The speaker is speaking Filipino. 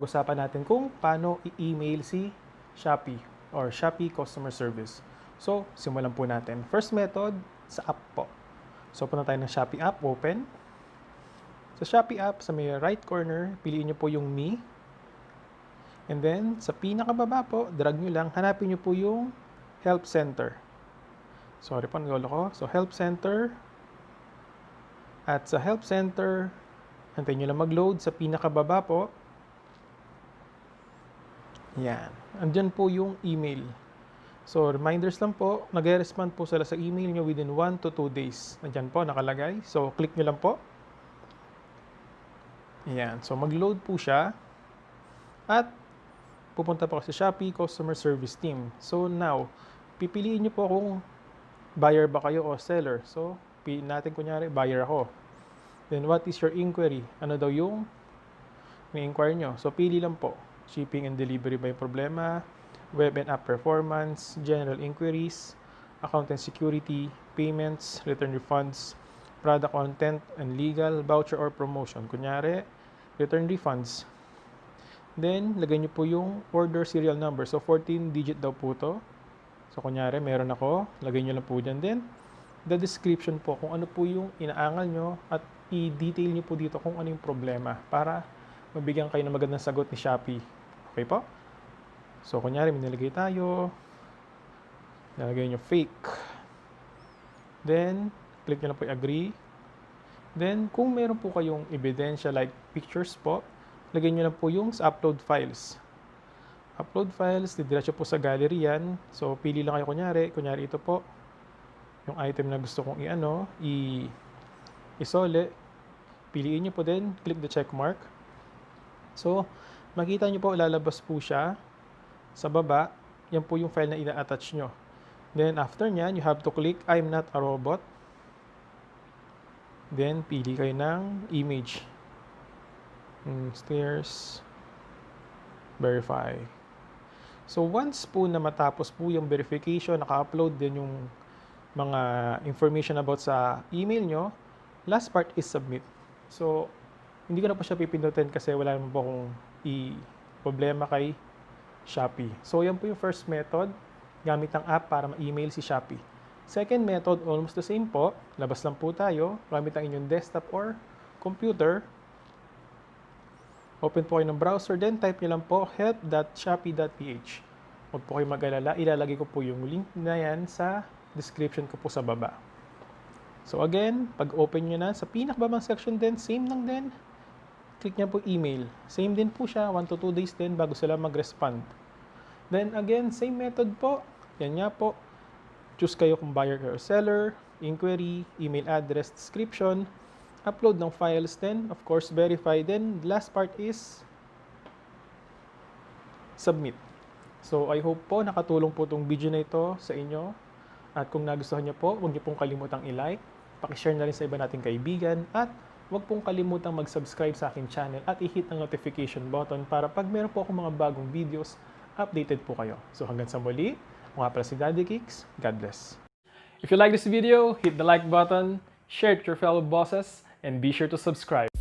Usapan natin kung paano i-email si Shopee or Shopee Customer Service. So, simulan po natin. First method, sa app po. So, punta tayo ng Shopee app, open. Sa Shopee app, sa may right corner, piliin nyo po yung Me. And then, sa pinakababa po, drag nyo lang, hanapin nyo po yung Help Center. Sorry po, nagolo ko. So, Help Center. At sa Help Center, hantayin nyo lang mag-load. Sa pinakababa po, yan. Andyan po yung email. So, reminders lang po. Nag-respond po sila sa email nyo within 1 to 2 days. Andyan po, nakalagay. So, click nyo lang po. Yan. So, mag-load po siya. At, pupunta po sa Shopee Customer Service Team. So, now, pipiliin nyo po kung buyer ba kayo o seller. So, piliin natin kunyari, buyer ako. Then, what is your inquiry? Ano daw yung may-inquire nyo? So, pili lang po. Shipping and delivery ba yung problema, web and app performance, general inquiries, account and security, payments, return refunds, product content and legal, voucher or promotion. Kunyari, return refunds. Then, lagay nyo po yung order serial number. So, 14-digit daw po to. So, kunyari, meron ako. Lagay nyo lang po dyan. Then, the description po kung ano po yung inaangal nyo at i-detail nyo po dito kung ano yung problema para mabigyan kayo ng magandang sagot ni Shopee. Okay po? So, kunyari, may nilagay tayo. Nilagay nyo fake. Then, click nyo lang po i-agree. Then, kung meron po kayong ebidensya like pictures po, lagay nyo lang po yung sa upload files. Upload files, didiretso po sa gallery yan. So, pili lang kayo kunyari ito po. Yung item na gusto kong isole. Piliin nyo po din, click the check mark. So, makita nyo po, lalabas po siya sa baba. Yan po yung file na ina-attach nyo. Then, after nyan, you have to click I'm not a robot. Then, pili kayo ng image. Stairs. Verify. So, once po na matapos po yung verification, naka-upload din yung mga information about sa email nyo, last part is submit. So, hindi ko na po siya pipindutin kasi wala naman po akong problema kay Shopee. So, yan po yung first method, gamit ang app para ma-email si Shopee. Second method, almost the same po. Labas lang po tayo, gamit ang inyong desktop or computer. Open po kayo ng browser, then type nyo lang po help.shopee.ph. Huwag po kayo mag-alala, ilalagay ko po yung link na yan sa description ko po sa baba. So again, pag open nyo na, sa pinakababang section din, same lang din. Click nyo po email. Same din po siya, 1 to 2 days din bago sila mag-respond. Then again, same method po. Yan nga po. Choose kayo kung buyer or seller, inquiry, email address, description, upload ng files then, of course, verify. Then, last part is submit. So, I hope po nakatulong po itong video na ito sa inyo. At kung nagustuhan nyo po, huwag nyo pong kalimutang i-like, pakishare na rin sa iba nating kaibigan, at huwag pong kalimutang mag-subscribe sa aking channel at i-hit ang notification button para pag meron po akong mga bagong videos, updated po kayo. So hanggang sa muli, ako nga pala si Daddy Kicks. God bless. If you like this video, hit the like button, share it with your fellow bosses, and be sure to subscribe.